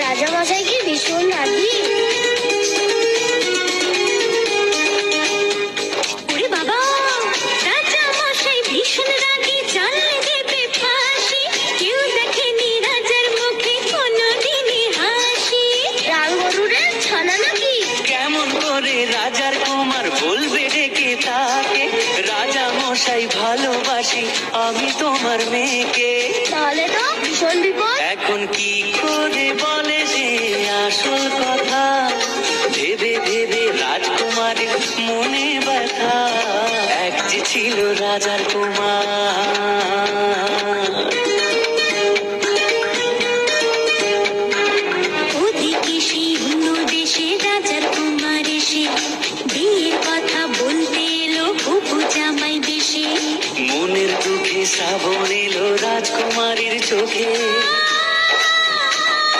রাজা মশাই কি ভীষণ রাগী? ওরে বাবা, রাজা মশাই ভীষণ রাগী, জানলে দেবে ফাঁসি। কেউ দেখেনি রাজার মুখে কোনোদিনই হাসি। রাম গরুরের ছানা নাকি? কেমন করে রাজার কুমার বলবে ডেকে তাকে, রাজা মশাই ভালোবাসি আমি তোমার মেয়েকে। তাহলে তো ভীষণ বিপদ। এখন কি করে বলে যে আসল কথা, ভেবে ভেবে রাজকুমারের মনে ব্যথা। এক যে ছিল রাজার কুমার,